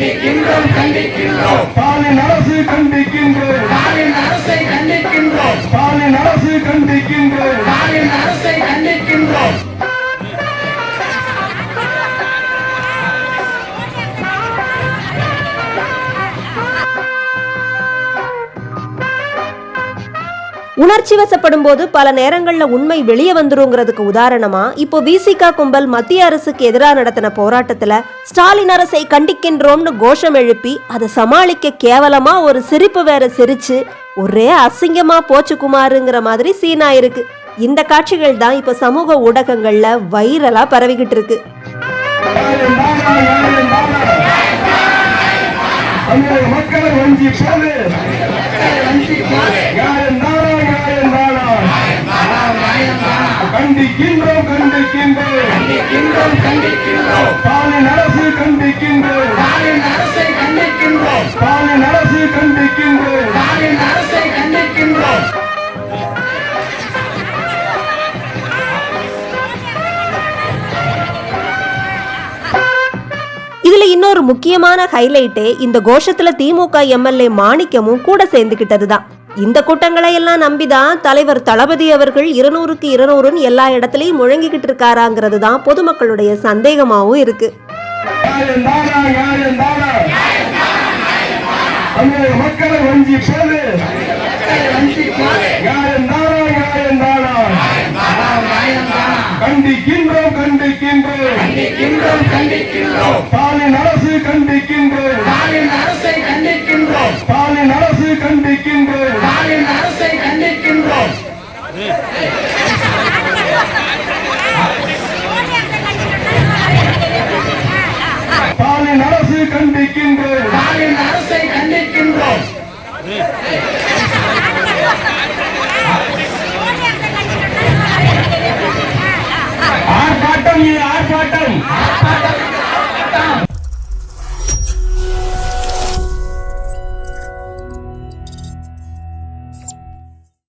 கண்டிக்கின்றோம் கண்டிக்கின்றோம் ஸ்டாலின் அரசு கண்டிக்கின்றோம் ஸ்டாலின் அரசை கண்டிக்கின்றோம் ஸ்டாலின் அரசு கண்டிக்கின்றோம் ஸ்டாலின் அரசை கண்டிக்கின்றோம் உணர்ச்சி வசப்படும் போது பல நேரங்கள்ல உண்மை வெளியே வந்துருங்கிறதுக்கு உதாரணமா இப்போ விசிக கும்பல் மத்திய அரசுக்கு எதிராக நடத்தின போராட்டத்துல ஸ்டாலின் அரசை கண்டிக்கின்றோம்னு கோஷம் எழுப்பி அதை சமாளிக்க கேவலமா ஒரு சிரிப்பு வேற சிரிச்சு ஒரே அசிங்கமா போச்சு குமாருங்கிற மாதிரி சீனா இருக்கு. இந்த காட்சிகள் தான் இப்போ சமூக ஊடகங்கள்ல வைரலா பரவிக்கிட்டு இருக்கு. மக்களை வஞ்சி போது கண்டிக்கின்றோம் கண்டிக்கின்றோம் ஸ்டாலின் அரசு கண்டிக்கின்றோம் ஸ்டாலின் அரசை கண்டிக்கின்றோம் ஸ்டாலின் அரசு கண்டிக்கின்றோம் ஸ்டாலின் அரசை கண்டிக்கின்றோம் இதுல இன்னொரு முக்கியமான ஹைலைட்டே இந்த கோஷத்துல திமுக எம்எல்ஏ மாணிக்கமும் கூட சேர்ந்துகிட்டதுதான். இந்த கூட்டங்களை எல்லாம் நம்பிதான் தலைவர் தளபதி அவர்கள் 200க்கு 200 எல்லா இடத்துலயும் முழங்கிக்கிட்டு இருக்காராங்கிறது தான் பொதுமக்களுடைய சந்தேகமாவும் இருக்கு. மக்களை வஞ்சி போது கண்டிக்கின்றோம் கண்டிக்கின்றோம் ஸ்டாலின் அரசு கண்டிக்கின்றோம் ஸ்டாலின் அரசை கண்டிக்கின்றோம் ஸ்டாலின் அரசு கண்டிக்கின்றோம் ஸ்டாலின் அரசை கண்டிக்கின்றோம் ஸ்டாலின் அரசு கண்டிக்கின்றோம்